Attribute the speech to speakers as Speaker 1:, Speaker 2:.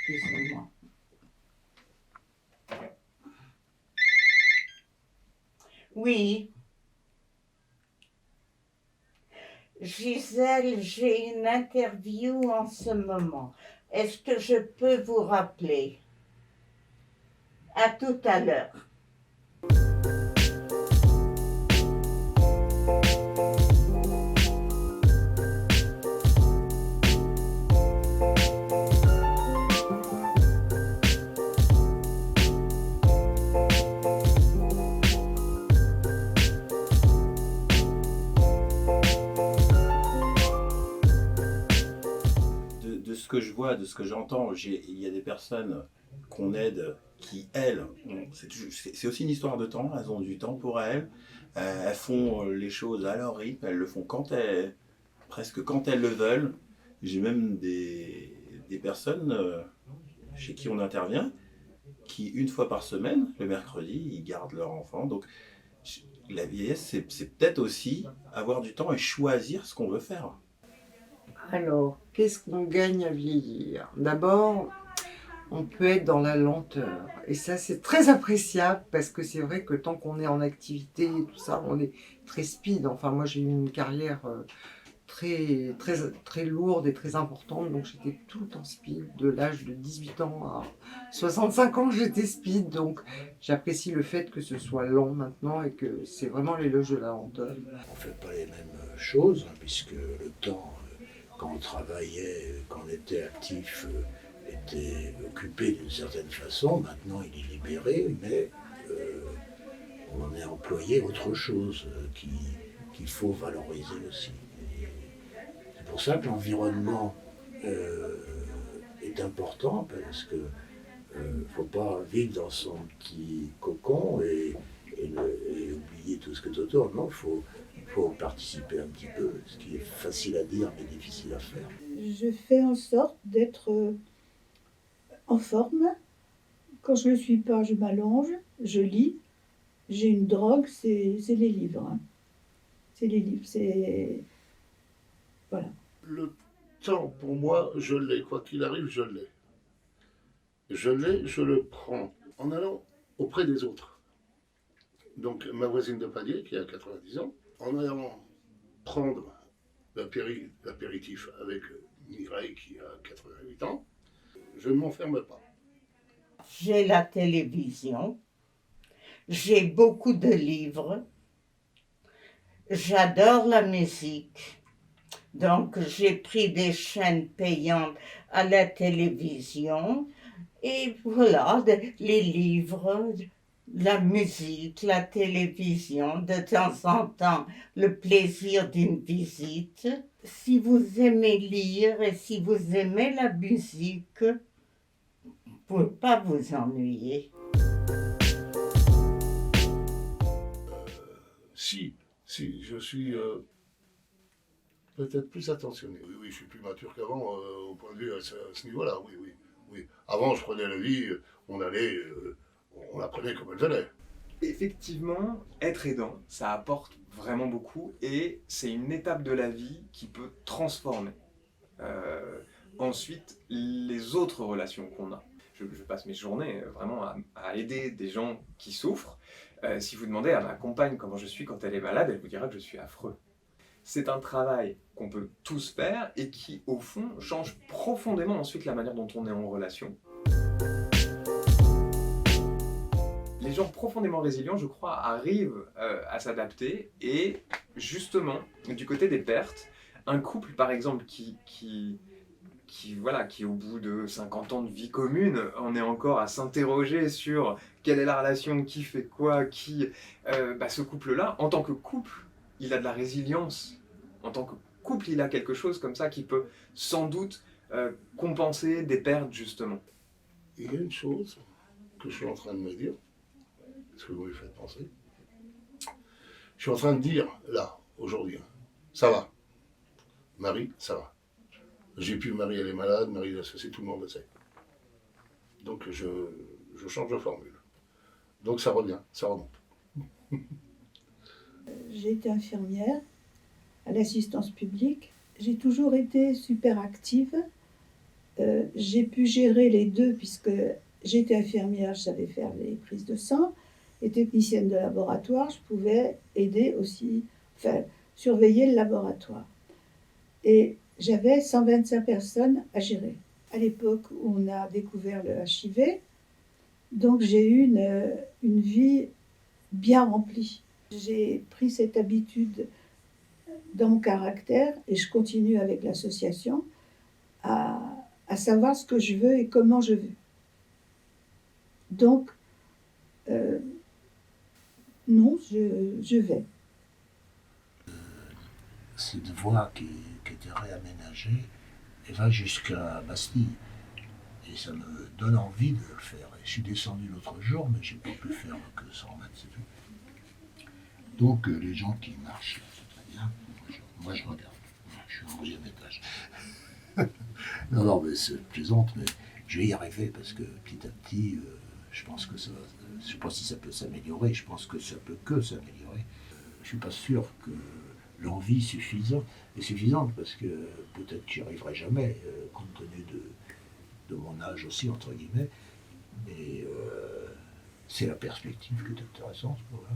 Speaker 1: Excusez-moi. Oui. Gisèle, j'ai une interview en ce moment. Est-ce que je peux vous rappeler? À tout à l'heure.
Speaker 2: De ce que je vois, de ce que j'entends, il y a des personnes qu'on aide qui, elles, c'est aussi une histoire de temps, elles ont du temps pour elles, elles font les choses à leur rythme, elles le font presque quand elles le veulent. J'ai même des personnes chez qui on intervient, qui une fois par semaine, le mercredi, ils gardent leur enfant. Donc la vieillesse, c'est peut-être aussi avoir du temps et choisir ce qu'on veut faire.
Speaker 3: Alors, qu'est-ce qu'on gagne à vieillir? D'abord, on peut être dans la lenteur. Et ça, c'est très appréciable parce que c'est vrai que tant qu'on est en activité et tout ça, on est très speed. Enfin, moi, j'ai eu une carrière très, très, très lourde et très importante. Donc, j'étais tout le temps speed. De l'âge de 18 ans à 65 ans, j'étais speed. Donc, j'apprécie le fait que ce soit lent maintenant et que c'est vraiment l'éloge de la lenteur.
Speaker 4: On ne fait pas les mêmes choses, hein, puisque le temps, quand on travaillait, quand on était actif, était occupé d'une certaine façon. Maintenant, il est libéré, mais on est employé autre chose qu'il faut valoriser aussi. C'est pour ça que l'environnement est important, parce que ne faut pas vivre dans son petit cocon et oublier tout ce que tu autour. Non, il faut participer un petit peu, ce qui est facile à dire mais difficile à faire.
Speaker 5: Je fais en sorte d'être en forme. Quand je ne le suis pas, je m'allonge, je lis. J'ai une drogue, c'est les livres. Hein. C'est les livres, c'est... Voilà.
Speaker 6: Le temps, pour moi, je l'ai. Quoi qu'il arrive, je l'ai. Je l'ai, je le prends en allant auprès des autres. Donc, ma voisine de palier, qui a 90 ans, en allant prendre l'apéritif avec Mireille, qui a 88 ans, je ne m'enferme pas.
Speaker 1: J'ai la télévision, j'ai beaucoup de livres, j'adore la musique, donc j'ai pris des chaînes payantes à la télévision et voilà, les livres, la musique, la télévision, de temps en temps le plaisir d'une visite. Si vous aimez lire et si vous aimez la musique, vous ne pouvez pas vous ennuyer.
Speaker 6: Si, je suis peut-être plus attentionné. Oui, je suis plus mature qu'avant au point de vue à ce niveau-là, oui. Avant, je prenais la vie, on allait, on la prenait comme elle venait.
Speaker 7: Effectivement, être aidant, ça apporte vraiment beaucoup et c'est une étape de la vie qui peut transformer ensuite les autres relations qu'on a. Je passe mes journées vraiment à aider des gens qui souffrent. Si vous demandez à ma compagne comment je suis quand elle est malade, elle vous dira que je suis affreux. C'est un travail qu'on peut tous faire et qui, au fond, change profondément ensuite la manière dont on est en relation. Les gens profondément résilients, je crois, arrivent à s'adapter et justement, du côté des pertes, un couple par exemple qui au bout de 50 ans de vie commune, on est encore à s'interroger sur quelle est la relation, qui fait quoi, ce couple-là, en tant que couple, il a de la résilience. En tant que couple, il a quelque chose comme ça qui peut sans doute compenser des pertes justement.
Speaker 6: Il y a une chose que je suis en train de me dire, ce que vous lui faites penser. Je suis en train de dire, là, aujourd'hui, ça va. Marie, ça va. J'ai pu, Marie, elle est malade, Marie, c'est tout le monde le sait. Donc je change de formule. Donc ça revient, ça remonte.
Speaker 5: J'ai été infirmière à l'assistance publique. J'ai toujours été super active. j'ai pu gérer les deux puisque j'étais infirmière, je savais faire les prises de sang, et technicienne de laboratoire, je pouvais aider aussi, enfin, surveiller le laboratoire. Et j'avais 125 personnes à gérer. À l'époque où on a découvert le HIV, donc j'ai eu une vie bien remplie. J'ai pris cette habitude dans mon caractère et je continue avec l'association à savoir ce que je veux et comment je veux. Donc, non, je vais.
Speaker 4: Cette voie qui était réaménagée, elle va jusqu'à Bastille. Et ça me donne envie de le faire. Et je suis descendu l'autre jour, mais j'ai pas pu faire que 100 mètres, c'est tout. Donc les gens qui marchent, c'est très bien. Moi je regarde. Je suis au 11e étage. Non, mais c'est plaisante, mais je vais y arriver parce que petit à petit, je pense que ça, je ne sais pas si ça peut s'améliorer, je pense que ça peut que s'améliorer. Je ne suis pas sûr que l'envie est suffisante parce que peut-être que j'y arriverai jamais, compte tenu de mon âge aussi, entre guillemets. Mais c'est la perspective qui est intéressante. Voilà.